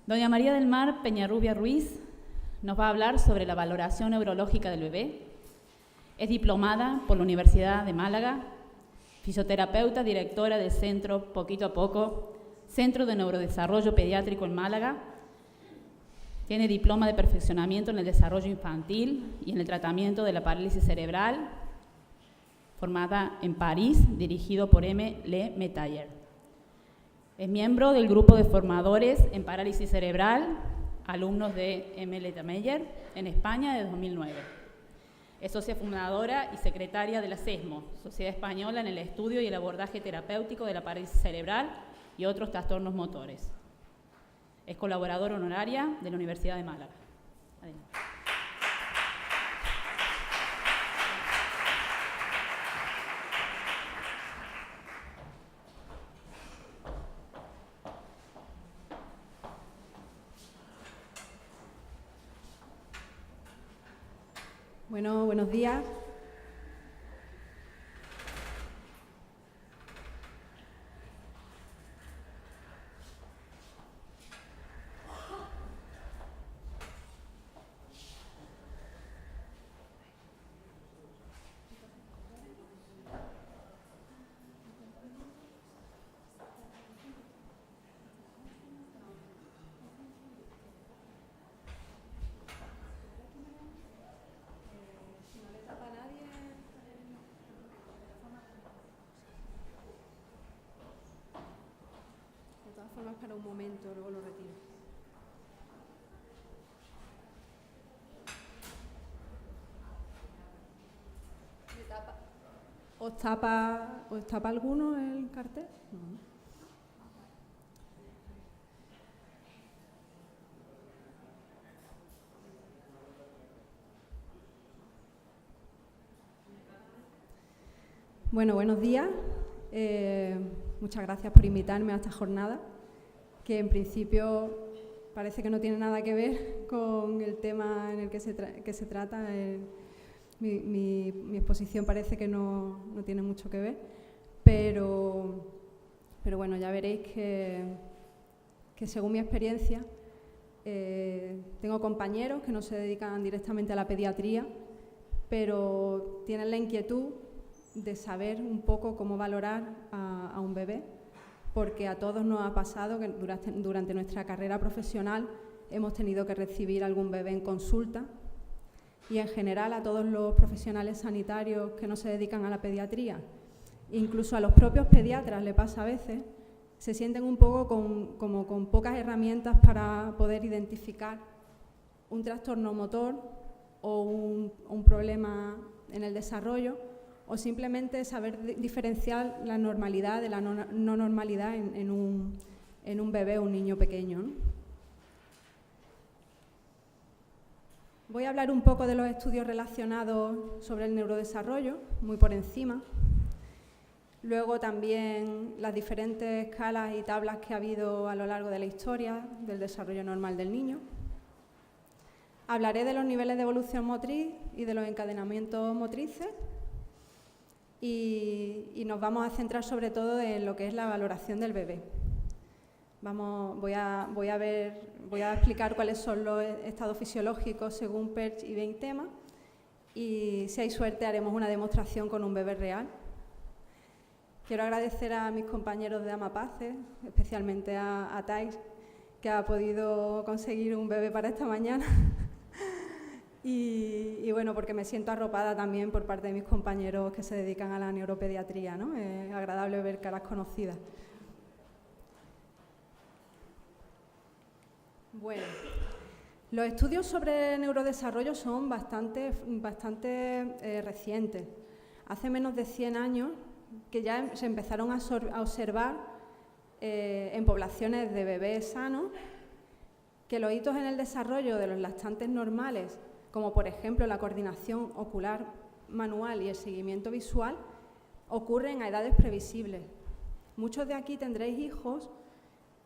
Doña María del Mar Peñarrubia Ruiz nos va a hablar sobre la valoración neurológica del bebé. Es diplomada por la Universidad de Málaga, fisioterapeuta, directora del Centro Poquito a Poco, Centro de Neurodesarrollo Pediátrico en Málaga. Tiene diploma de perfeccionamiento en el desarrollo infantil y en el tratamiento de la parálisis cerebral, formada en París, dirigido por M. Le Metayer. Es miembro del grupo de formadores en parálisis cerebral, alumnos de M. Le Metayer, en España desde 2009. Es socia fundadora y secretaria de la SESMO, Sociedad Española en el Estudio y el Abordaje Terapéutico de la Parálisis Cerebral y otros trastornos motores. Es colaboradora honoraria de la Universidad de Málaga. Adelante. Bueno, buenos días. Para un momento, luego lo retiro. ¿Os tapa alguno el cartel? No. Bueno, buenos días. Muchas gracias por invitarme a esta jornada, que en principio parece que no tiene nada que ver con el tema en el que se trata. Mi exposición parece que no tiene mucho que ver, pero bueno, ya veréis que según mi experiencia, tengo compañeros que no se dedican directamente a la pediatría, pero tienen la inquietud de saber un poco cómo valorar a un bebé, porque a todos nos ha pasado que durante nuestra carrera profesional hemos tenido que recibir algún bebé en consulta, y en general a todos los profesionales sanitarios que no se dedican a la pediatría, incluso a los propios pediatras le pasa a veces, se sienten un poco como con pocas herramientas para poder identificar un trastorno motor o un problema en el desarrollo, o simplemente saber diferenciar la normalidad de la no normalidad en un bebé o un niño pequeño, ¿no? Voy a hablar un poco de los estudios relacionados sobre el neurodesarrollo, muy por encima. Luego también las diferentes escalas y tablas que ha habido a lo largo de la historia del desarrollo normal del niño. Hablaré de los niveles de evolución motriz y de los encadenamientos motrices. Y nos vamos a centrar sobre todo en lo que es la valoración del bebé. Voy a explicar cuáles son los estados fisiológicos según Perch y Beintema, y si hay suerte haremos una demostración con un bebé real. Quiero agradecer a mis compañeros de Amapace, especialmente a Thais, que ha podido conseguir un bebé para esta mañana. Y bueno, porque me siento arropada también por parte de mis compañeros que se dedican a la neuropediatría, ¿no? Es agradable ver caras conocidas. Bueno, los estudios sobre neurodesarrollo son bastante recientes. Hace menos de 100 años que ya se empezaron a observar en poblaciones de bebés sanos que los hitos en el desarrollo de los lactantes normales, como por ejemplo la coordinación ocular manual y el seguimiento visual, ocurren a edades previsibles. Muchos de aquí tendréis hijos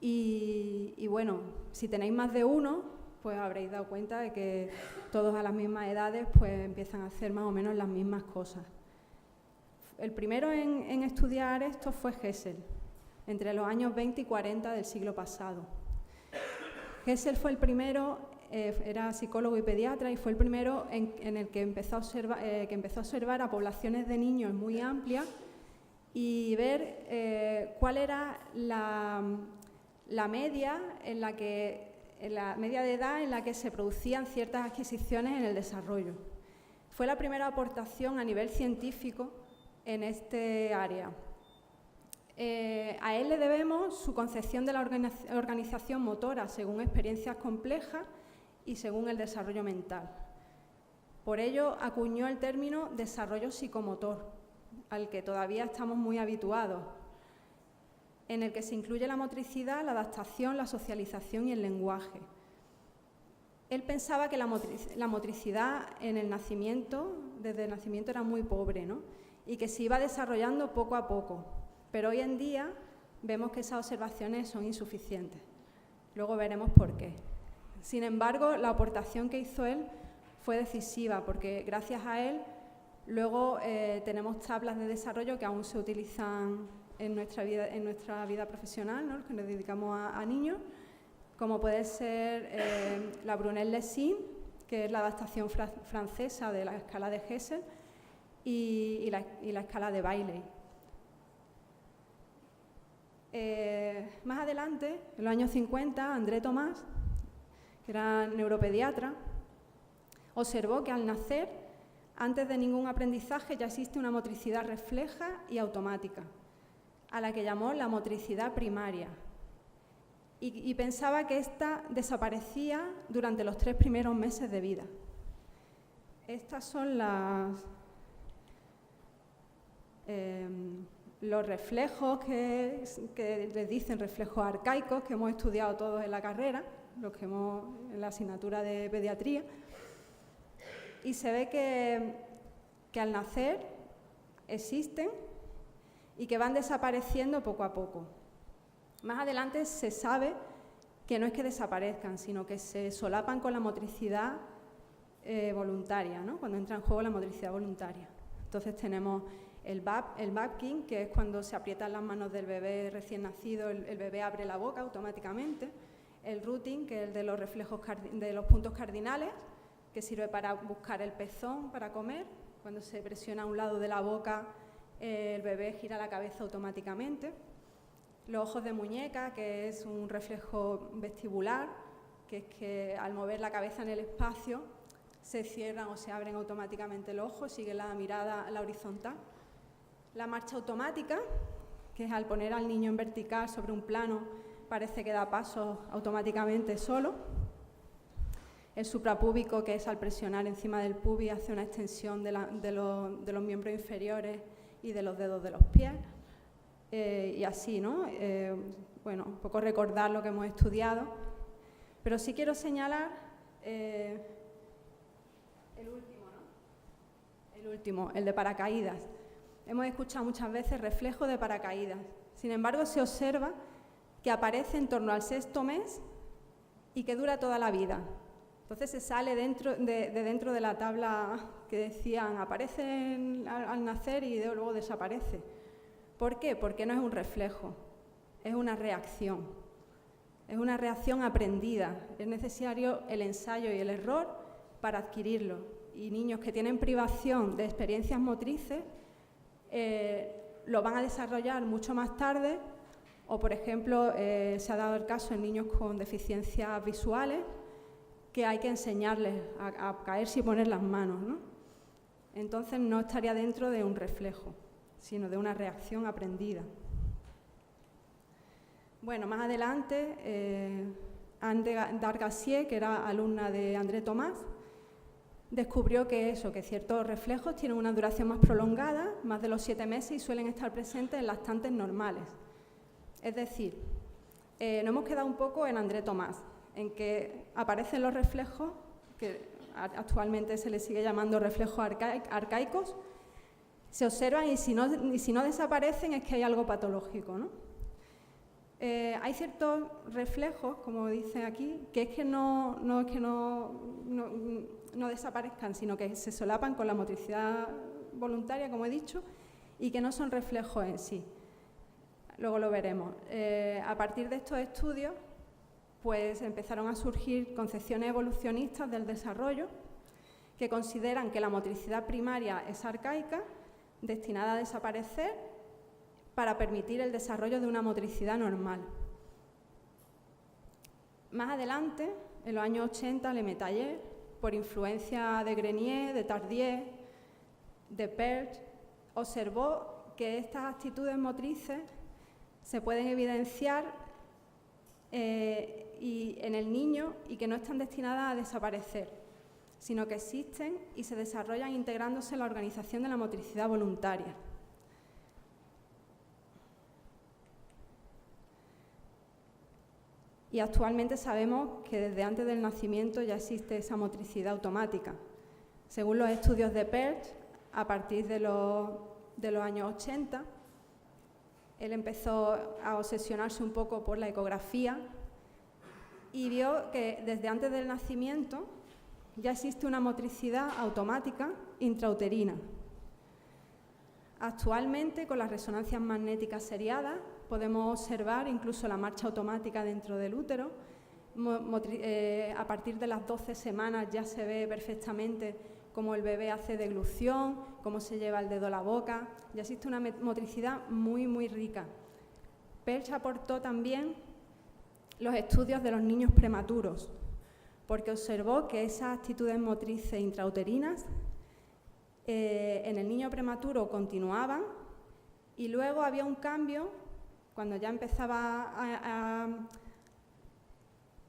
y bueno, si tenéis más de uno, pues habréis dado cuenta de que todos a las mismas edades pues empiezan a hacer más o menos las mismas cosas. El primero en estudiar esto fue Hessel, entre los años 20 y 40 del siglo pasado. Gesell fue el primero, era psicólogo y pediatra, y fue el primero en el que empezó a observar a poblaciones de niños muy amplias y ver cuál era la media la media de edad en la que se producían ciertas adquisiciones en el desarrollo. Fue la primera aportación a nivel científico en este área. A él le debemos su concepción de la organización motora según experiencias complejas y según el desarrollo mental. Por ello, acuñó el término desarrollo psicomotor, al que todavía estamos muy habituados, en el que se incluye la motricidad, la adaptación, la socialización y el lenguaje. Él pensaba que la motricidad en el nacimiento, desde el nacimiento, era muy pobre, ¿no? Y que se iba desarrollando poco a poco. Pero hoy en día vemos que esas observaciones son insuficientes. Luego veremos por qué. Sin embargo, la aportación que hizo él fue decisiva, porque gracias a él luego tenemos tablas de desarrollo que aún se utilizan en nuestra vida profesional, ¿no? Los que nos dedicamos a niños, como puede ser la Brunel-Lessing, que es la adaptación francesa de la escala de Gesell, y la escala de Bailey. Más adelante, en los años 50, André Thomas, que era neuropediatra, observó que al nacer, antes de ningún aprendizaje, ya existe una motricidad refleja y automática, a la que llamó la motricidad primaria, y pensaba que ésta desaparecía durante los 3 primeros meses de vida. Estas son los reflejos que les dicen reflejos arcaicos, que hemos estudiado todos en la carrera, los que en la asignatura de pediatría, y se ve que al nacer existen y que van desapareciendo poco a poco. Más adelante se sabe que no es que desaparezcan, sino que se solapan con la motricidad voluntaria, ¿no? Cuando entra en juego la motricidad voluntaria. Entonces tenemos el babking, que es cuando se aprietan las manos del bebé recién nacido, el bebé abre la boca automáticamente. El rooting, que es el de los reflejos de los puntos cardinales, que sirve para buscar el pezón para comer. Cuando se presiona a un lado de la boca, el bebé gira la cabeza automáticamente. Los ojos de muñeca, que es un reflejo vestibular, que es que al mover la cabeza en el espacio se cierran o se abren automáticamente los ojos, sigue la mirada a la horizontal. La marcha automática, que es al poner al niño en vertical sobre un plano, parece que da pasos automáticamente solo. El suprapúbico, que es al presionar encima del pubis, hace una extensión de los miembros inferiores y de los dedos de los pies. Y así, ¿no? Bueno, un poco recordar lo que hemos estudiado. Pero sí quiero señalar el último, ¿no? El último, el de paracaídas. Hemos escuchado muchas veces reflejo de paracaídas. Sin embargo, se observa que aparece en torno al 6º mes y que dura toda la vida. Entonces se sale dentro de la tabla que decían aparece al nacer y luego desaparece. ¿Por qué? Porque no es un reflejo, es una reacción. Es una reacción aprendida. Es necesario el ensayo y el error para adquirirlo. Y niños que tienen privación de experiencias motrices lo van a desarrollar mucho más tarde, o por ejemplo se ha dado el caso en niños con deficiencias visuales que hay que enseñarles a caerse y poner las manos, ¿no? Entonces no estaría dentro de un reflejo, sino de una reacción aprendida. Bueno, más adelante Anne Dargassier, que era alumna de André Thomas, descubrió que ciertos reflejos tienen una duración más prolongada, más de los 7 meses, y suelen estar presentes en lactantes normales. Es decir, nos hemos quedado un poco en André Thomas, en que aparecen los reflejos, que actualmente se les sigue llamando reflejos arcaicos, se observan y si no desaparecen es que hay algo patológico, ¿no? Hay ciertos reflejos, como dice aquí, que es que no desaparezcan, sino que se solapan con la motricidad voluntaria, como he dicho, y que no son reflejos en sí. Luego lo veremos. A partir de estos estudios pues empezaron a surgir concepciones evolucionistas del desarrollo que consideran que la motricidad primaria es arcaica, destinada a desaparecer, para permitir el desarrollo de una motricidad normal. Más adelante, en los años 80, Le Métayer, por influencia de Grenier, de Tardieu, de Peirce, observó que estas actitudes motrices se pueden evidenciar en el niño y que no están destinadas a desaparecer, sino que existen y se desarrollan integrándose en la organización de la motricidad voluntaria. Y actualmente sabemos que desde antes del nacimiento ya existe esa motricidad automática. Según los estudios de Peirce, a partir de los años 80, él empezó a obsesionarse un poco por la ecografía y vio que desde antes del nacimiento ya existe una motricidad automática intrauterina. Actualmente, con las resonancias magnéticas seriadas, podemos observar incluso la marcha automática dentro del útero. A partir de las 12 semanas ya se ve perfectamente cómo el bebé hace deglución, cómo se lleva el dedo a la boca. Ya existe una motricidad muy, muy rica. Peirce aportó también los estudios de los niños prematuros, porque observó que esas actitudes motrices intrauterinas en el niño prematuro continuaban y luego había un cambio cuando ya empezaba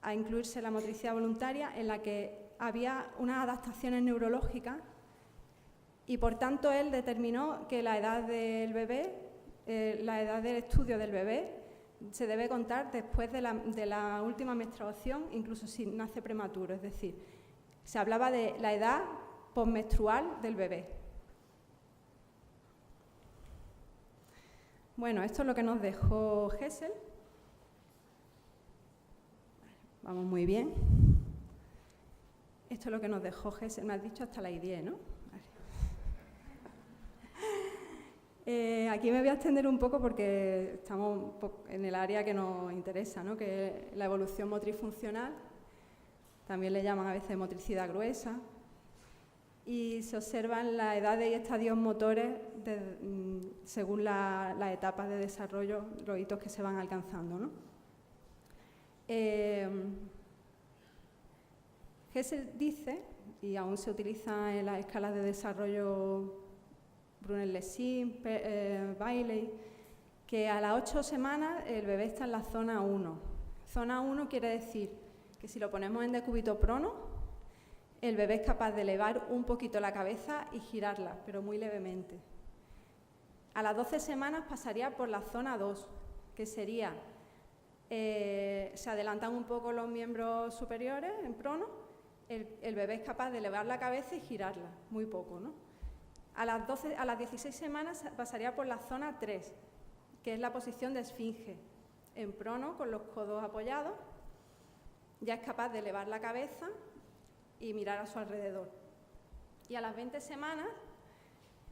a incluirse la motricidad voluntaria, en la que había unas adaptaciones neurológicas y por tanto él determinó que la edad del bebé, la edad del estudio del bebé, se debe contar después de la última menstruación, incluso si nace prematuro, es decir, se hablaba de la edad postmenstrual del bebé. Bueno, esto es lo que nos dejó Hessel. Vamos muy bien. Esto es lo que nos dejó Hessel. Me has dicho hasta la I10, ¿no? Vale. Aquí me voy a extender un poco porque estamos en el área que nos interesa, ¿no? Que es la evolución motriz funcional. También le llaman a veces motricidad gruesa. Y se observan las edades y estadios motores según las etapas de desarrollo, los hitos que se van alcanzando, ¿no? Hessel dice, y aún se utiliza en las escalas de desarrollo Brunel-Lessig, Bailey, que a las 8 semanas el bebé está en la zona 1. Zona 1 quiere decir que si lo ponemos en decúbito prono, el bebé es capaz de elevar un poquito la cabeza y girarla, pero muy levemente. A las 12 semanas pasaría por la zona 2, que sería, se adelantan un poco los miembros superiores en prono, el bebé es capaz de elevar la cabeza y girarla, muy poco, ¿no? A las 16 semanas pasaría por la zona 3, que es la posición de esfinge. En prono, con los codos apoyados, ya es capaz de elevar la cabeza y mirar a su alrededor. Y a las 20 semanas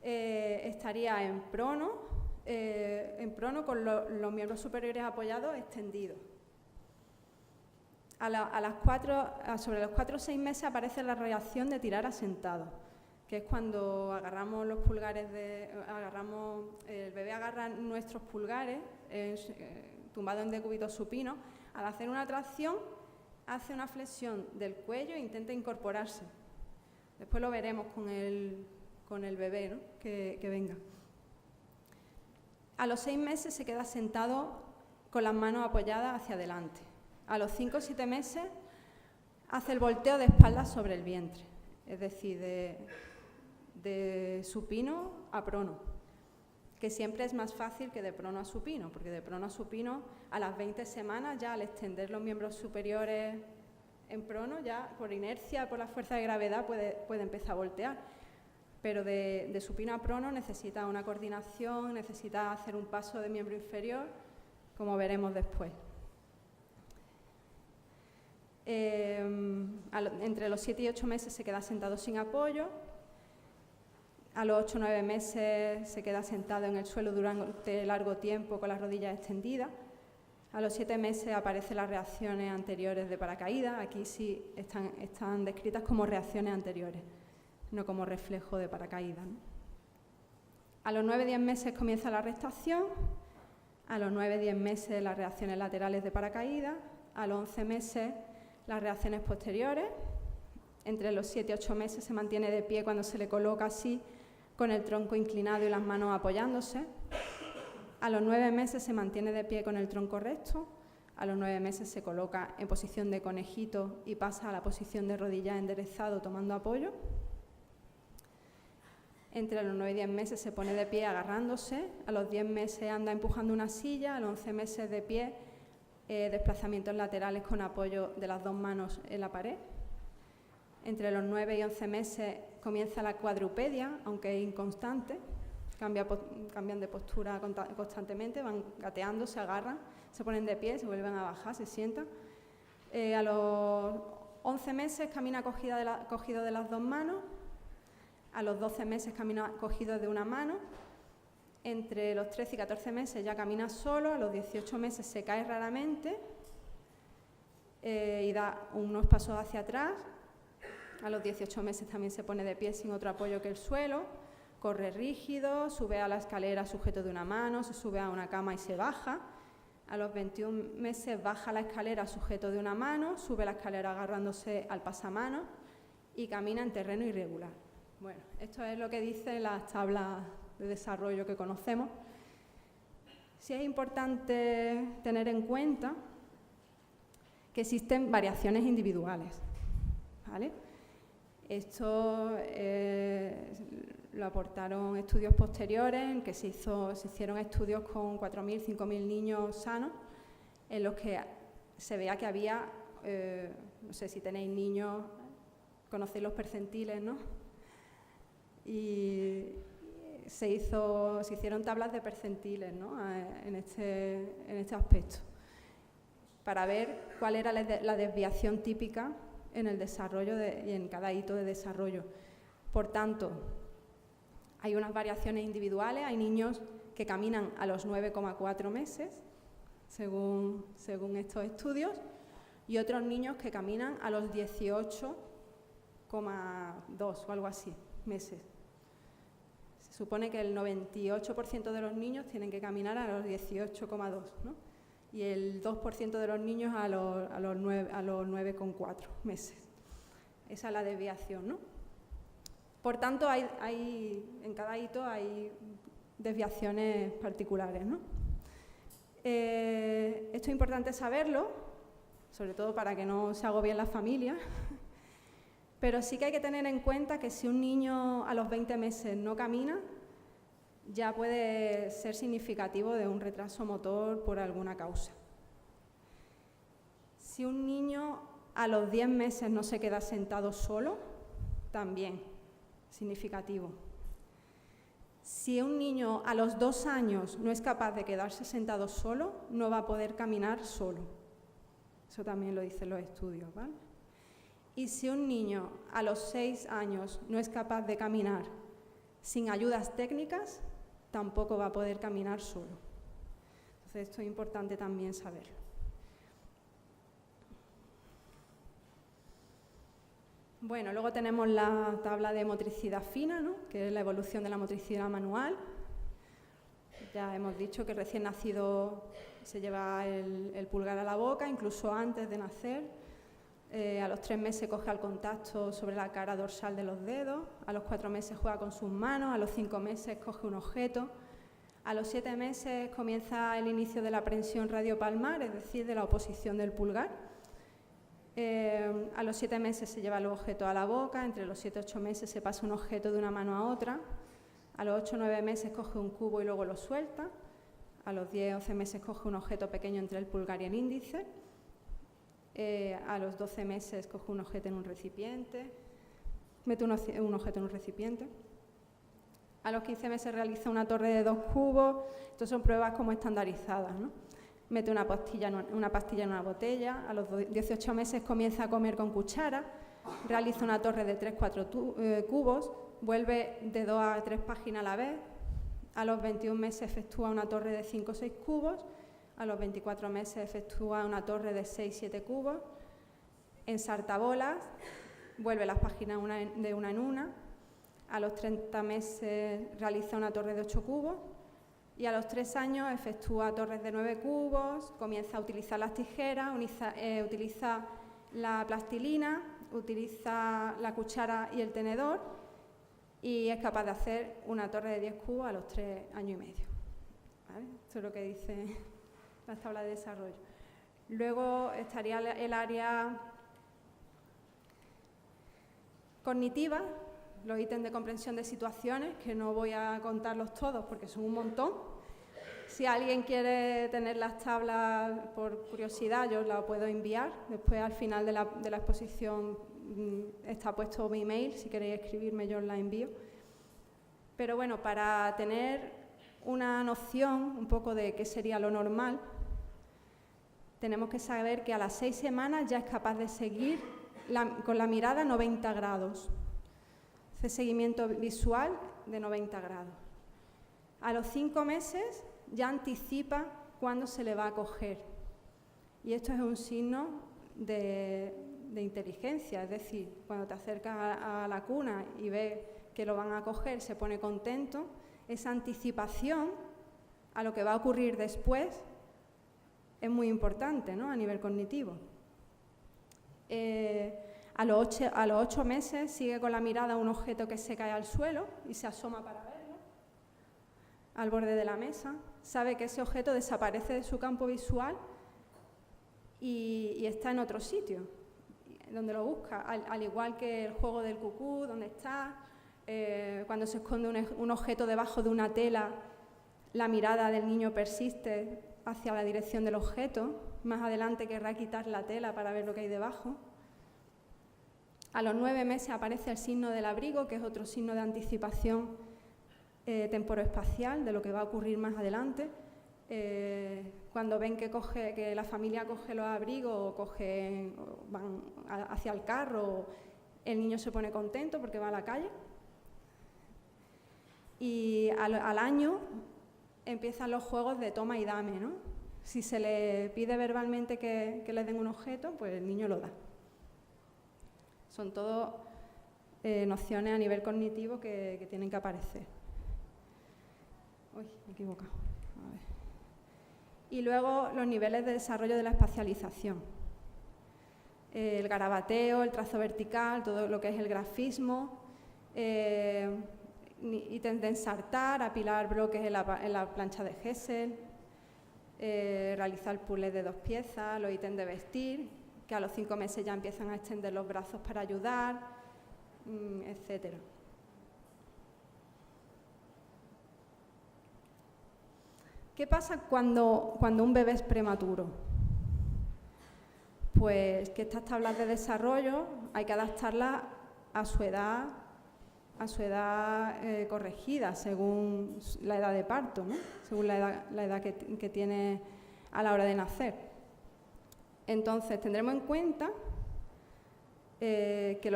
estaría en prono con los miembros superiores apoyados extendidos. Sobre los 4 o 6 meses aparece la reacción de tirar asentado, que es cuando agarramos los pulgares, el bebé agarra nuestros pulgares, tumbado en decúbito supino. Al hacer una tracción, hace una flexión del cuello e intenta incorporarse. Después lo veremos con el bebé, ¿no? que venga. A los 6 meses se queda sentado con las manos apoyadas hacia adelante. A los 5 o 7 meses hace el volteo de espaldas sobre el vientre, es decir, de supino a prono, que siempre es más fácil que de prono a supino, porque de prono a supino a las 20 semanas ya al extender los miembros superiores en prono, ya por inercia, por la fuerza de gravedad puede empezar a voltear. Pero de supino a prono necesita una coordinación, necesita hacer un paso de miembro inferior, como veremos después. Entre los 7 y 8 meses se queda sentado sin apoyo. A los 8 o 9 meses se queda sentado en el suelo durante largo tiempo con las rodillas extendidas. A los 7 meses aparecen las reacciones anteriores de paracaídas. Aquí sí están descritas como reacciones anteriores, no como reflejo de paracaídas, ¿no? A los 9-10 meses comienza la restación. A los 9-10 meses las reacciones laterales de paracaídas. A los 11 meses las reacciones posteriores. Entre los 7-8 meses se mantiene de pie cuando se le coloca así, con el tronco inclinado y las manos apoyándose. A los 9 meses se mantiene de pie con el tronco recto. A los 9 meses se coloca en posición de conejito y pasa a la posición de rodilla enderezado tomando apoyo. Entre los 9 y 10 meses se pone de pie agarrándose. A los 10 meses anda empujando una silla. A los 11 meses de pie, desplazamientos laterales con apoyo de las dos manos en la pared. Entre los 9 y 11 meses comienza la cuadrupedia, aunque es inconstante. Cambian de postura constantemente, van gateando, se agarran, se ponen de pie, se vuelven a bajar, se sientan. A los 11 meses camina cogido de las dos manos. A los 12 meses camina cogido de una mano. Entre los 13 y 14 meses ya camina solo. A los 18 meses se cae raramente y da unos pasos hacia atrás. A los 18 meses también se pone de pie sin otro apoyo que el suelo. Corre rígido, sube a la escalera sujeto de una mano, se sube a una cama y se baja. A los 21 meses baja la escalera sujeto de una mano, sube la escalera agarrándose al pasamanos y camina en terreno irregular. Bueno, esto es lo que dicen las tablas de desarrollo que conocemos. Sí es importante tener en cuenta que existen variaciones individuales, ¿vale? Esto lo aportaron estudios posteriores en que se hicieron estudios con 4.000, 5.000 niños sanos, en los que se veía que había, no sé si tenéis niños, conocéis los percentiles, ¿no? Y se hicieron tablas de percentiles, ¿no? en este aspecto, para ver cuál era la desviación típica en el desarrollo y en cada hito de desarrollo. Por tanto, hay unas variaciones individuales, hay niños que caminan a los 9,4 meses, según estos estudios, y otros niños que caminan a los 18,2 o algo así meses. Se supone que el 98% de los niños tienen que caminar a los 18,2, ¿no? Y el 2% de los niños a los 9,4 meses. Esa es la desviación, ¿no? Por tanto, en cada hito hay desviaciones particulares, ¿no? Esto es importante saberlo, sobre todo para que no se agobien las familias, pero sí que hay que tener en cuenta que si un niño a los 20 meses no camina, ya puede ser significativo de un retraso motor por alguna causa. Si un niño a los 10 meses no se queda sentado solo, también significativo. Si un niño a los 2 años no es capaz de quedarse sentado solo, no va a poder caminar solo. Eso también lo dicen los estudios, ¿vale? Y si un niño a los 6 años no es capaz de caminar sin ayudas técnicas, tampoco va a poder caminar solo. Entonces, esto es importante también saberlo. Bueno, luego tenemos la tabla de motricidad fina, ¿no? Que es la evolución de la motricidad manual. Ya hemos dicho que recién nacido se lleva el pulgar a la boca, incluso antes de nacer. A los 3 meses coge al contacto sobre la cara dorsal de los dedos. A los 4 meses juega con sus manos. A los 5 meses coge un objeto. A los 7 meses comienza el inicio de la prensión radiopalmar, es decir, de la oposición del pulgar. A los 7 meses se lleva el objeto a la boca. Entre los 7 y 8 meses se pasa un objeto de una mano a otra. A los 8 o 9 meses coge un cubo y luego lo suelta. A los 10 o 11 meses coge un objeto pequeño entre el pulgar y el índice. A los 12 meses coge un objeto en un recipiente, mete un objeto en un recipiente. A los 15 meses realiza una torre de 2 cubos. Estas son pruebas como estandarizadas, ¿no? Mete una pastilla en una botella. A los 18 meses comienza a comer con cuchara. Realiza una torre de 3-4 cubos. Vuelve de 2 a 3 páginas a la vez. A los 21 meses efectúa una torre de 5 o 6 cubos. A los 24 meses efectúa una torre de 6-7 cubos. En sartabolas vuelve las páginas de una en una. A los 30 meses realiza una torre de 8 cubos. Y a los 3 años efectúa torres de 9 cubos, comienza a utilizar las tijeras, utiliza la plastilina, utiliza la cuchara y el tenedor y es capaz de hacer una torre de 10 cubos a los 3 años y medio. ¿Vale? Esto es lo que dice la tabla de desarrollo. Luego estaría el área cognitiva, los ítems de comprensión de situaciones, que no voy a contarlos todos porque son un montón. Si alguien quiere tener las tablas por curiosidad, yo os las puedo enviar. Después, al final de la exposición, está puesto mi email. Si queréis escribirme, yo os la envío. Pero bueno, para tener una noción un poco de qué sería lo normal, tenemos que saber que a las 6 semanas ya es capaz de seguir con la mirada 90 grados. Hace seguimiento visual de 90 grados. A los 5 meses ya anticipa cuándo se le va a coger. Y esto es un signo de inteligencia, es decir, cuando te acercas a la cuna y ves que lo van a coger, se pone contento. Esa anticipación a lo que va a ocurrir después es muy importante, ¿no?, a nivel cognitivo. A los 8 meses sigue con la mirada un objeto que se cae al suelo y se asoma para verlo, al borde de la mesa. Sabe que ese objeto desaparece de su campo visual y está en otro sitio, donde lo busca, al igual que el juego del cucú, donde está, cuando se esconde un objeto debajo de una tela, la mirada del niño persiste hacia la dirección del objeto. Más adelante querrá quitar la tela para ver lo que hay debajo. A los 9 meses aparece el signo del abrigo, que es otro signo de anticipación temporoespacial de lo que va a ocurrir más adelante. Cuando ven que la familia coge los abrigos o van hacia el carro, el niño se pone contento porque va a la calle. Y al año empiezan los juegos de toma y dame, ¿no? Si se le pide verbalmente que le den un objeto, pues el niño lo da. Son todo nociones a nivel cognitivo que tienen que aparecer. Uy, me he equivocado. A ver. Y luego los niveles de desarrollo de la espacialización. El garabateo, el trazo vertical, todo lo que es el grafismo, ítems de ensartar, apilar bloques en la plancha de Gesell, realizar puzzles de 2 piezas, los ítems de vestir, que a los 5 meses ya empiezan a extender los brazos para ayudar, etcétera. ¿Qué pasa cuando un bebé es prematuro? Pues que estas tablas de desarrollo hay que adaptarlas a su edad corregida, según la edad de parto, ¿no?, según la edad que tiene a la hora de nacer. Entonces, tendremos en cuenta que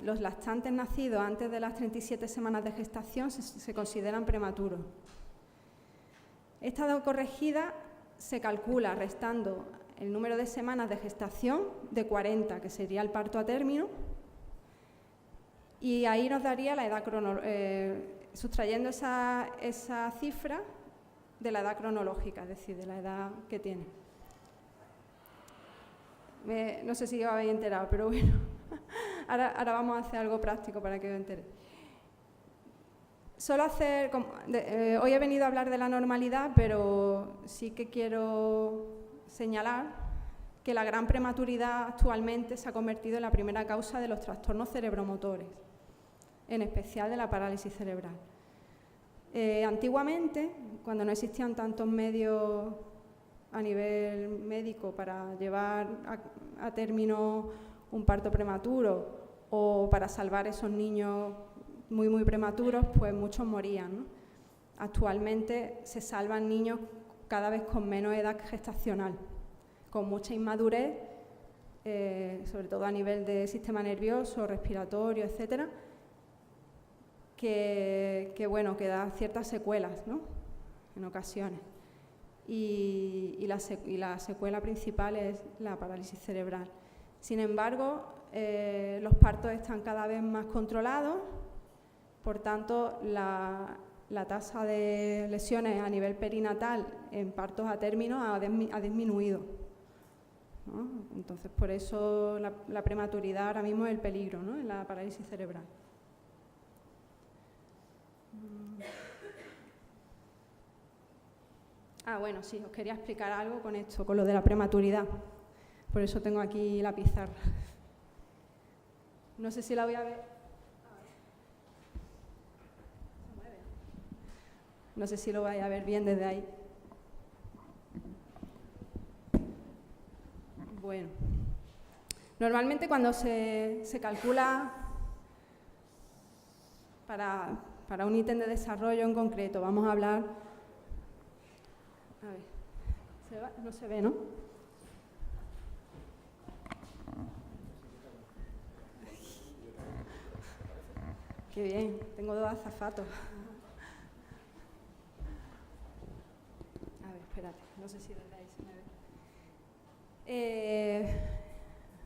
los lactantes nacidos antes de las 37 semanas de gestación se consideran prematuros. Esta edad corregida se calcula restando el número de semanas de gestación de 40, que sería el parto a término, y ahí nos daría la edad sustrayendo esa cifra de la edad cronológica, es decir, de la edad que tiene. No sé si os habéis enterado, pero bueno, ahora vamos a hacer algo práctico para que os enteréis. Hoy he venido a hablar de la normalidad, pero sí que quiero señalar que la gran prematuridad actualmente se ha convertido en la primera causa de los trastornos cerebromotores, en especial de la parálisis cerebral. Antiguamente, cuando no existían tantos medios a nivel médico para llevar a término un parto prematuro o para salvar esos niños muy, muy prematuros, pues muchos morían, ¿no? Actualmente se salvan niños cada vez con menos edad gestacional, con mucha inmadurez, sobre todo a nivel de sistema nervioso, respiratorio, etcétera, que da ciertas secuelas, ¿no?, en ocasiones. y la secuela principal es la parálisis cerebral. Sin embargo, los partos están cada vez más controlados, por tanto, la tasa de lesiones a nivel perinatal en partos a término ha disminuido, ¿no? Entonces, por eso la prematuridad ahora mismo es el peligro, ¿no?, en la parálisis cerebral. Bueno, sí, os quería explicar algo con esto, con lo de la prematuridad. Por eso tengo aquí la pizarra. No sé si la voy a ver. No sé si lo vais a ver bien desde ahí. Bueno, normalmente cuando se calcula para un ítem de desarrollo en concreto, vamos a hablar. A ver, no se ve, ¿no? Qué bien, tengo 2 azafatos. A ver, espérate, no sé si desde ahí se me ve.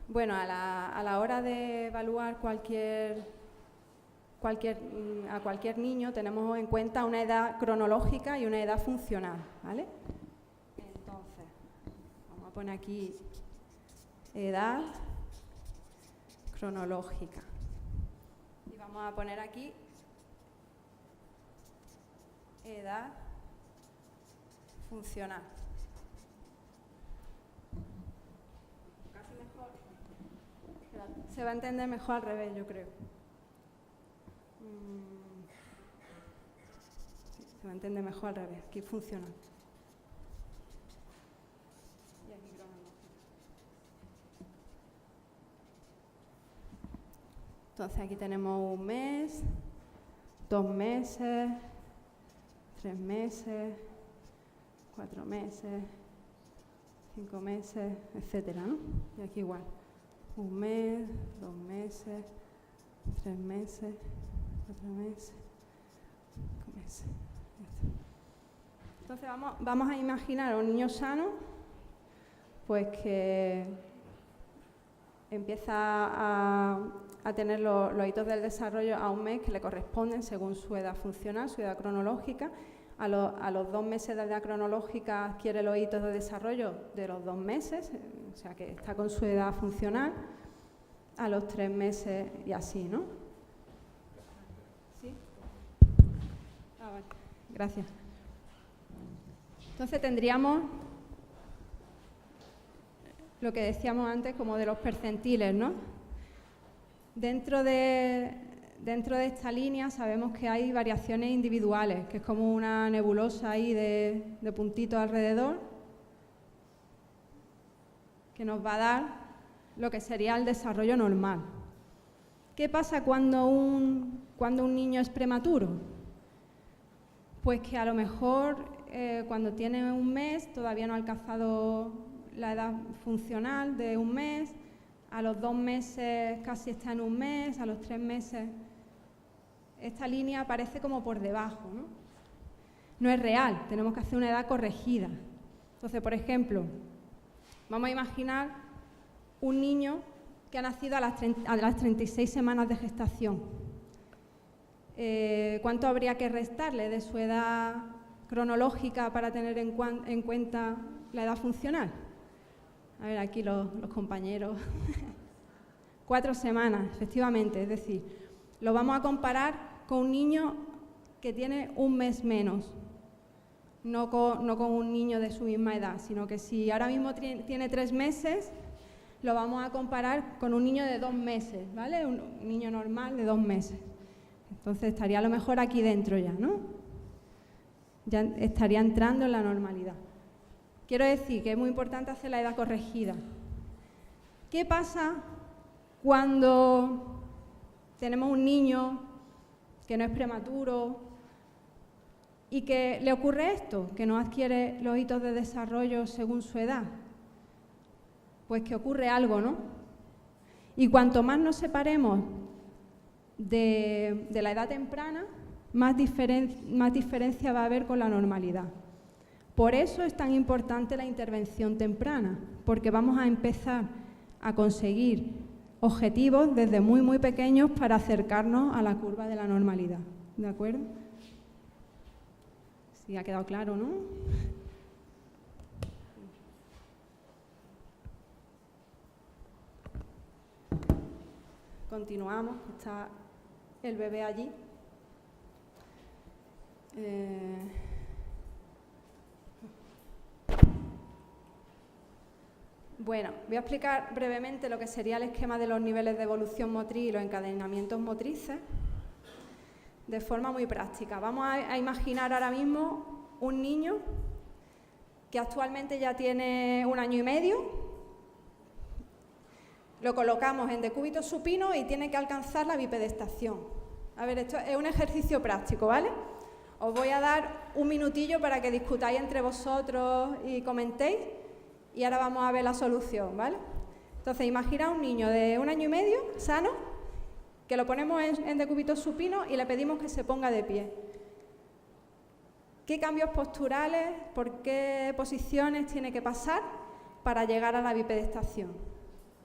Bueno, a la hora de evaluar a cualquier niño tenemos en cuenta una edad cronológica y una edad funcional, ¿vale? Entonces, vamos a poner aquí edad cronológica. Y vamos a poner aquí edad funcional. Casi mejor. Se va a entender mejor al revés, yo creo. Se va a entender mejor al revés. Aquí funciona. Y aquí cronológico. Entonces aquí tenemos 1 mes, 2 meses, 3 meses, 4 meses, 5 meses, etcétera, ¿no? Y aquí igual. 1 mes, 2 meses, 3 meses, 4 meses, 5 meses. Entonces vamos a imaginar a un niño sano, pues que empieza a tener los hitos del desarrollo a 1 mes que le corresponden según su edad funcional, su edad cronológica. A los 2 meses de edad cronológica adquiere los hitos de desarrollo de los 2 meses, o sea que está con su edad funcional. A los 3 meses y así, ¿no? ¿Sí? Vale. Gracias. Entonces tendríamos lo que decíamos antes como de los percentiles, ¿no? Dentro de esta línea sabemos que hay variaciones individuales, que es como una nebulosa ahí de puntitos alrededor, que nos va a dar lo que sería el desarrollo normal. ¿Qué pasa cuando un niño es prematuro? Pues que a lo mejor cuando tiene 1 mes todavía no ha alcanzado la edad funcional de 1 mes, a los 2 meses casi está en 1 mes, a los 3 meses esta línea aparece como por debajo, ¿no? No es real, tenemos que hacer una edad corregida. Entonces, por ejemplo, vamos a imaginar un niño que ha nacido a las 36 semanas de gestación. ¿Cuánto habría que restarle de su edad cronológica para tener en cuenta la edad funcional? A ver, aquí los compañeros. 4 semanas, efectivamente, es decir, lo vamos a comparar con un niño que tiene 1 mes menos, no con un niño de su misma edad, sino que si ahora mismo tiene 3 meses, lo vamos a comparar con un niño de 2 meses, ¿vale? Un niño normal de 2 meses. Entonces estaría a lo mejor aquí dentro ya, ¿no? Ya estaría entrando en la normalidad. Quiero decir que es muy importante hacer la edad corregida. ¿Qué pasa cuando tenemos un niño que no es prematuro y que le ocurre esto, que no adquiere los hitos de desarrollo según su edad? Pues que ocurre algo, ¿no? Y cuanto más nos separemos de la edad temprana, más diferencia va a haber con la normalidad. Por eso es tan importante la intervención temprana, porque vamos a empezar a conseguir objetivos desde muy, muy pequeños para acercarnos a la curva de la normalidad. ¿De acuerdo? Sí, ha quedado claro, ¿no? Continuamos, está el bebé allí. Bueno, voy a explicar brevemente lo que sería el esquema de los niveles de evolución motriz y los encadenamientos motrices de forma muy práctica. Vamos a imaginar ahora mismo un niño que actualmente ya tiene 1 año y medio. Lo colocamos en decúbito supino y tiene que alcanzar la bipedestación. A ver, esto es un ejercicio práctico, ¿vale? Os voy a dar un minutillo para que discutáis entre vosotros y comentéis y ahora vamos a ver la solución, ¿vale? Entonces, imagina un niño de 1 año y medio, sano, que lo ponemos en decúbito supino y le pedimos que se ponga de pie. ¿Qué cambios posturales, por qué posiciones tiene que pasar para llegar a la bipedestación?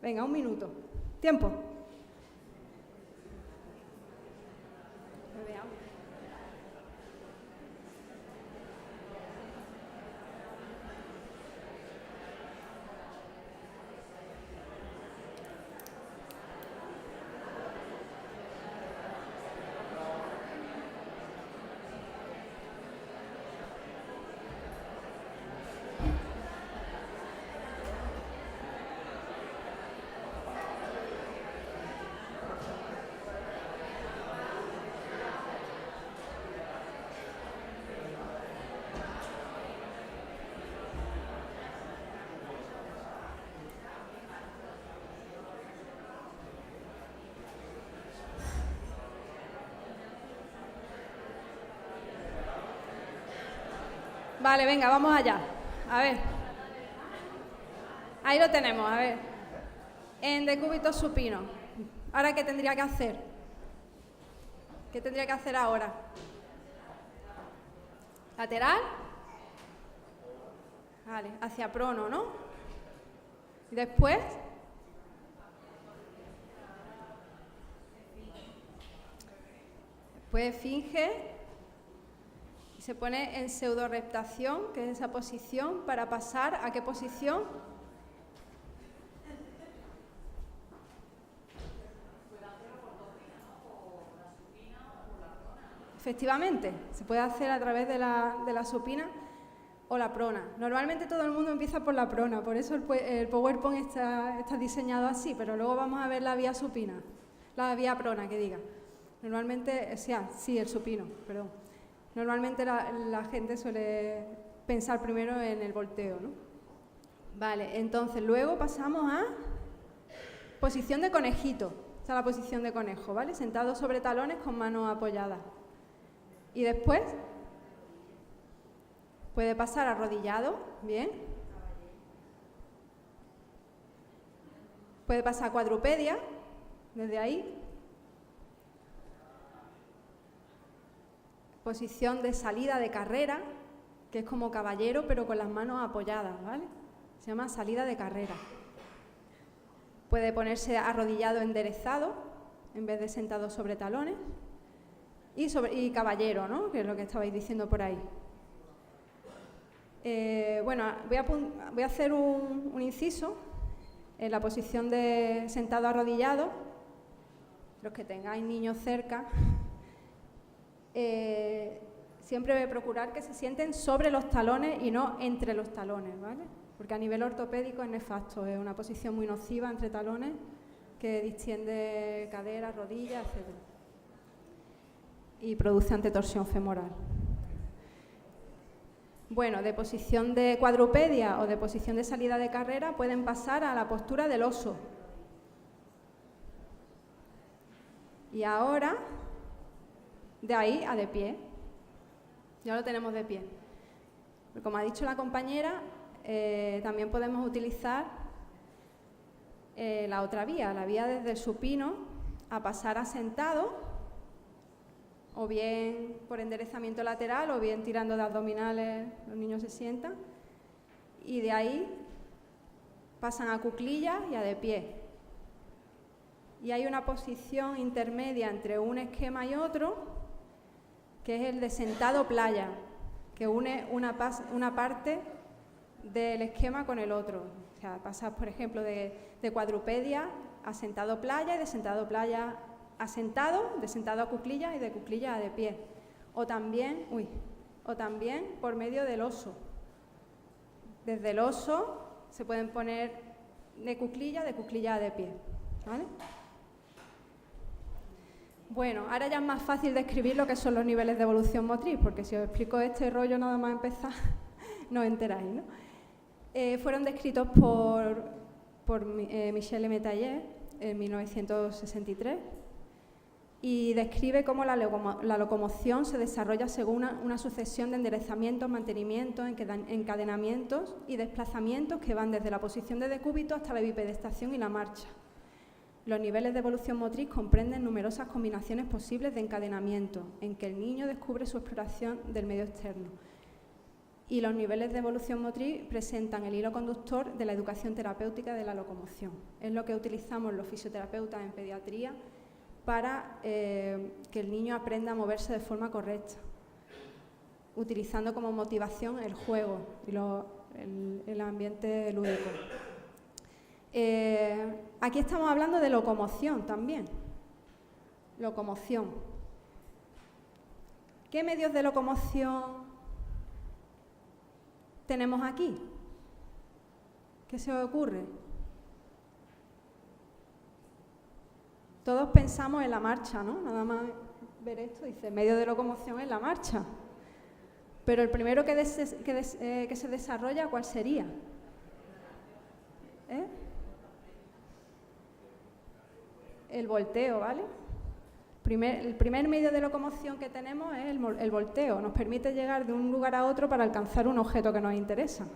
Venga, 1 minuto. Tiempo. Vale, venga, vamos allá. A ver. Ahí lo tenemos, a ver. En decúbito supino. ¿Ahora qué tendría que hacer? ¿Qué tendría que hacer ahora? ¿Lateral? Vale, hacia prono, ¿no? Y después... Después finge... Se pone en pseudoreptación, que es esa posición, para pasar ¿a qué posición? Efectivamente, se puede hacer a través de la supina o la prona. Normalmente todo el mundo empieza por la prona, por eso el PowerPoint está diseñado así, pero luego vamos a ver la vía supina, la vía prona, que diga. Normalmente, o sea, sí, el supino, perdón. Normalmente la gente suele pensar primero en el volteo, ¿no? Vale, entonces luego pasamos a posición de conejito. Esta es la posición de conejo, ¿vale? Sentado sobre talones con manos apoyadas. Y después puede pasar arrodillado, bien. Puede pasar a cuadrupedia, desde ahí. Posición de salida de carrera, que es como caballero, pero con las manos apoyadas, ¿vale? Se llama salida de carrera. Puede ponerse arrodillado enderezado, en vez de sentado sobre talones. Y caballero, ¿no? Que es lo que estabais diciendo por ahí. Bueno, voy a hacer un inciso en la posición de sentado arrodillado. Los que tengáis niños cerca, siempre voy a procurar que se sienten sobre los talones y no entre los talones, ¿vale? Porque a nivel ortopédico es nefasto, es una posición muy nociva entre talones que distiende cadera, rodillas, etc. Y produce antetorsión femoral. Bueno, de posición de cuadrupedia o de posición de salida de carrera pueden pasar a la postura del oso. Y ahora, de ahí a de pie. Ya lo tenemos de pie. Como ha dicho la compañera, también podemos utilizar la otra vía, la vía desde el supino a pasar a sentado o bien por enderezamiento lateral o bien tirando de abdominales, los niños se sientan y de ahí pasan a cuclillas y a de pie. Y hay una posición intermedia entre un esquema y otro, que es el de sentado playa, que une una parte del esquema con el otro. O sea, pasas, por ejemplo, de cuadrupedia a sentado playa y de sentado playa a sentado, de sentado a cuclillas y de cuclillas a de pie. O también por medio del oso. Desde el oso se pueden poner de cuclillas a de pie, ¿vale? Bueno, ahora ya es más fácil describir lo que son los niveles de evolución motriz, porque si os explico este rollo nada más empezar, no os enteráis, ¿no? Fueron descritos por Michel Métayer en 1963 y describe cómo la locomoción se desarrolla según una sucesión de enderezamientos, mantenimientos, encadenamientos y desplazamientos que van desde la posición de decúbito hasta la bipedestación y la marcha. Los niveles de evolución motriz comprenden numerosas combinaciones posibles de encadenamiento, en que el niño descubre su exploración del medio externo. Y los niveles de evolución motriz presentan el hilo conductor de la educación terapéutica de la locomoción. Es lo que utilizamos los fisioterapeutas en pediatría para que el niño aprenda a moverse de forma correcta, utilizando como motivación el juego y el ambiente lúdico. Aquí estamos hablando de locomoción también. Locomoción. ¿Qué medios de locomoción tenemos aquí? ¿Qué se os ocurre? Todos pensamos en la marcha, ¿no? Nada más ver esto, dice, medio de locomoción es la marcha. Pero el primero que se desarrolla, ¿cuál sería? El volteo, ¿vale? El primer medio de locomoción que tenemos es el volteo. Nos permite llegar de un lugar a otro para alcanzar un objeto que nos interesa.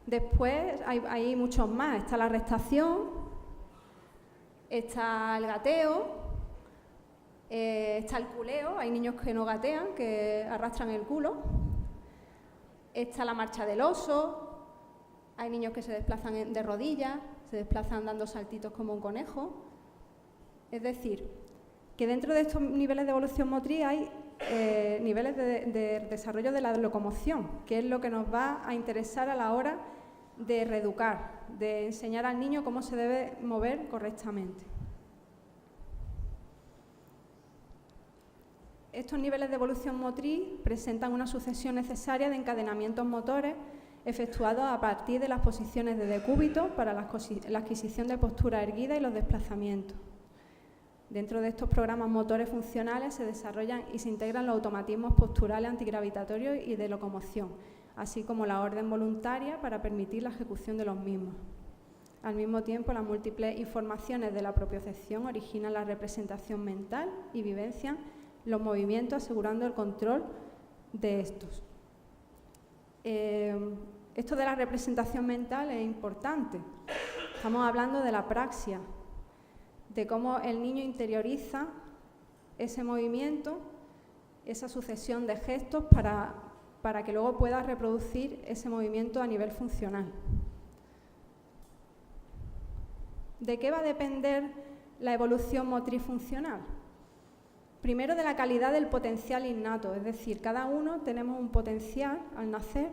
Después hay muchos más. Está la restación, está el gateo, está el culeo. Hay niños que no gatean, que arrastran el culo. Está la marcha del oso. Hay niños que se desplazan de rodillas, se desplazan dando saltitos como un conejo. Es decir, que dentro de estos niveles de evolución motriz hay niveles de desarrollo de la locomoción, que es lo que nos va a interesar a la hora de reeducar, de enseñar al niño cómo se debe mover correctamente. Estos niveles de evolución motriz presentan una sucesión necesaria de encadenamientos motores efectuados a partir de las posiciones de decúbito para la adquisición de postura erguida y los desplazamientos. Dentro de estos programas motores funcionales se desarrollan y se integran los automatismos posturales antigravitatorios y de locomoción, así como la orden voluntaria para permitir la ejecución de los mismos. Al mismo tiempo, las múltiples informaciones de la propiocepción originan la representación mental y vivencian los movimientos asegurando el control de estos. Esto de la representación mental es importante. Estamos hablando de la praxia, de cómo el niño interioriza ese movimiento, esa sucesión de gestos para que luego pueda reproducir ese movimiento a nivel funcional. ¿De qué va a depender la evolución motriz funcional? Primero, de la calidad del potencial innato, es decir, cada uno tenemos un potencial al nacer.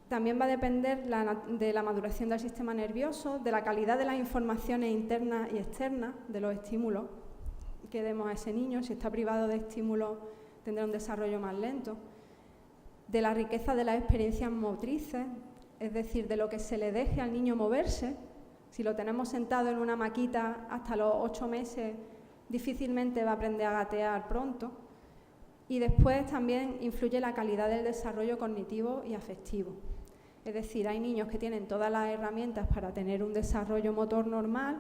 También va a depender de la maduración del sistema nervioso, de la calidad de las informaciones internas y externas, de los estímulos que demos a ese niño. Si está privado de estímulos, tendrá un desarrollo más lento. De la riqueza de las experiencias motrices, es decir, de lo que se le deje al niño moverse. Si lo tenemos sentado en una maquita hasta los 8 meses, difícilmente va a aprender a gatear pronto. Y después también influye la calidad del desarrollo cognitivo y afectivo. Es decir, hay niños que tienen todas las herramientas para tener un desarrollo motor normal,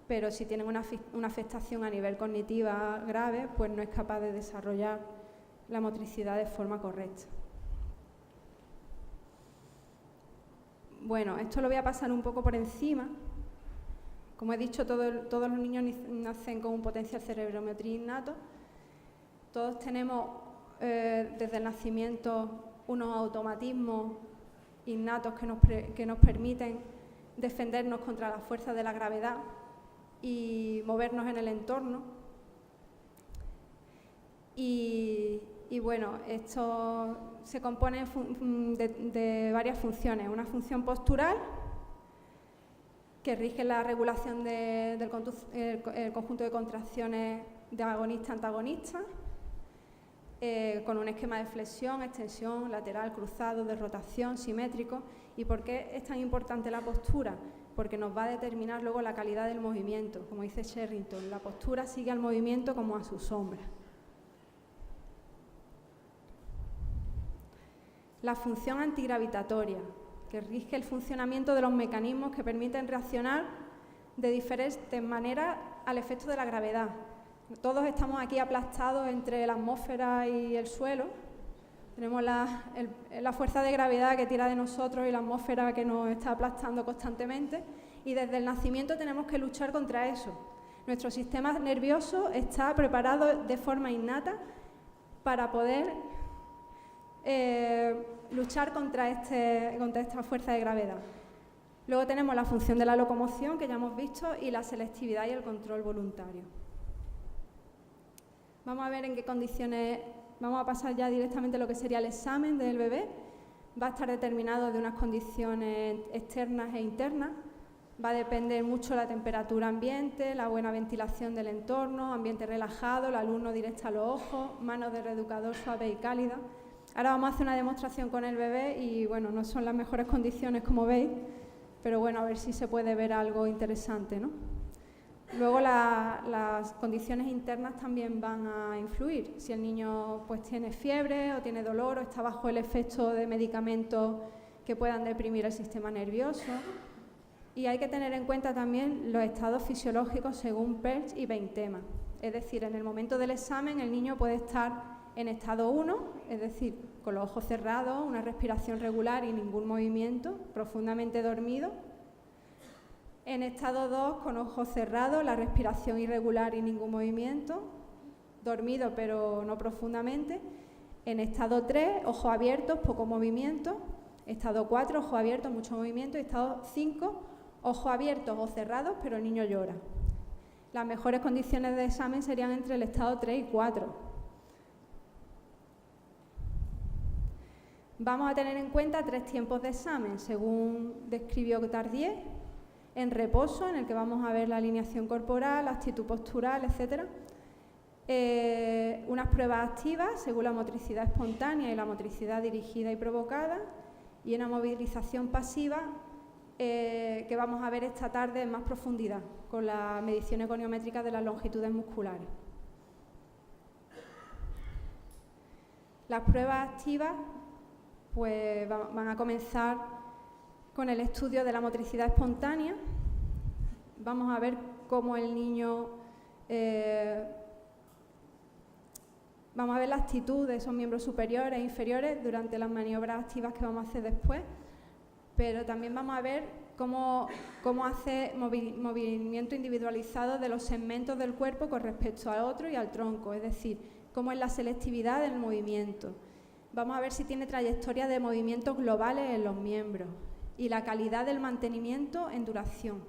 pero si tienen una afectación a nivel cognitiva grave, pues no es capaz de desarrollar la motricidad de forma correcta. Bueno, esto lo voy a pasar un poco por encima Como he dicho, todos los niños nacen con un potencial cerebromotriz innato. Todos tenemos desde el nacimiento unos automatismos innatos que nos permiten defendernos contra las fuerzas de la gravedad y movernos en el entorno. Y bueno, esto se compone de varias funciones. Una función postural, que rige la regulación del conjunto de contracciones de agonista-antagonista, con un esquema de flexión, extensión, lateral, cruzado, de rotación, simétrico. ¿Y por qué es tan importante la postura? Porque nos va a determinar luego la calidad del movimiento. Como dice Sherrington, la postura sigue al movimiento como a su sombra. La función antigravitatoria, que rige el funcionamiento de los mecanismos que permiten reaccionar de diferentes maneras al efecto de la gravedad. Todos estamos aquí aplastados entre la atmósfera y el suelo. Tenemos la fuerza de gravedad que tira de nosotros y la atmósfera que nos está aplastando constantemente, y desde el nacimiento tenemos que luchar contra eso. Nuestro sistema nervioso está preparado de forma innata para poder luchar contra esta fuerza de gravedad. Luego tenemos la función de la locomoción, que ya hemos visto, y la selectividad y el control voluntario. Vamos a ver en qué condiciones. Vamos a pasar ya directamente a lo que sería el examen del bebé. Va a estar determinado de unas condiciones externas e internas. Va a depender mucho la temperatura ambiente, la buena ventilación del entorno, ambiente relajado, la luz no directa a los ojos, manos de reeducador suave y cálida. Ahora vamos a hacer una demostración con el bebé y, bueno, no son las mejores condiciones, como veis, pero bueno, a ver si se puede ver algo interesante, ¿no? Luego las condiciones internas también van a influir. Si el niño pues tiene fiebre o tiene dolor o está bajo el efecto de medicamentos que puedan deprimir el sistema nervioso. Y hay que tener en cuenta también los estados fisiológicos según Perls y Beintema. Es decir, en el momento del examen el niño puede estar en estado 1, es decir, con los ojos cerrados, una respiración regular y ningún movimiento, profundamente dormido. En estado 2, con ojos cerrados, la respiración irregular y ningún movimiento, dormido pero no profundamente. En estado 3, ojos abiertos, poco movimiento. Estado 4, ojos abiertos, mucho movimiento. Y estado 5, ojos abiertos o cerrados, pero el niño llora. Las mejores condiciones de examen serían entre el estado 3 y 4. Vamos a tener en cuenta 3 tiempos de examen, según describió Tardieu: en reposo, en el que vamos a ver la alineación corporal, la actitud postural, etc. Unas pruebas activas, según la motricidad espontánea y la motricidad dirigida y provocada, y una movilización pasiva, que vamos a ver esta tarde en más profundidad, con la medición egoniométrica de las longitudes musculares. Las pruebas activas pues van a comenzar con el estudio de la motricidad espontánea. Vamos a ver cómo el niño, vamos a ver la actitud de esos miembros superiores e inferiores durante las maniobras activas que vamos a hacer después, pero también vamos a ver cómo hace movimiento individualizado de los segmentos del cuerpo con respecto al otro y al tronco, es decir, cómo es la selectividad del movimiento. Vamos a ver si tiene trayectoria de movimientos globales en los miembros y la calidad del mantenimiento en duración,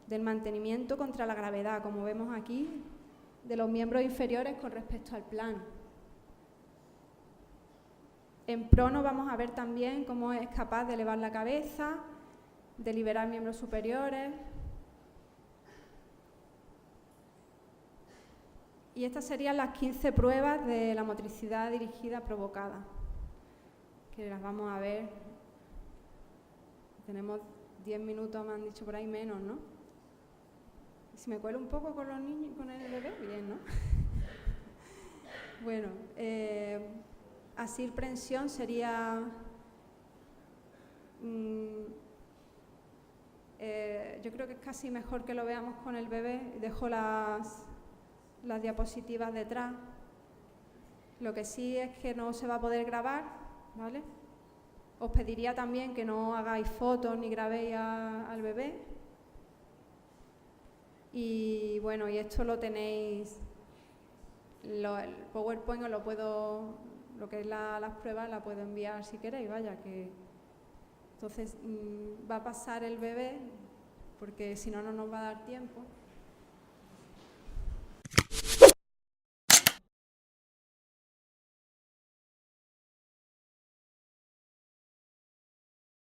del mantenimiento contra la gravedad, como vemos aquí, de los miembros inferiores con respecto al plano. En prono vamos a ver también cómo es capaz de elevar la cabeza, de liberar miembros superiores. Y estas serían las 15 pruebas de la motricidad dirigida provocada, que las vamos a ver. Tenemos 10 minutos, me han dicho por ahí, menos, ¿no? Si me cuelo un poco con los niños, con el bebé, bien, ¿no? Bueno, asir-prensión sería... yo creo que es casi mejor que lo veamos con el bebé. Dejo las diapositivas detrás. Lo que sí es que no se va a poder grabar, ¿vale? Os pediría también que no hagáis fotos ni grabéis al bebé. Y bueno, y esto lo tenéis, el PowerPoint os lo puedo, lo que es las pruebas la puedo enviar si queréis, vaya, que entonces va a pasar el bebé, porque si no, no nos va a dar tiempo.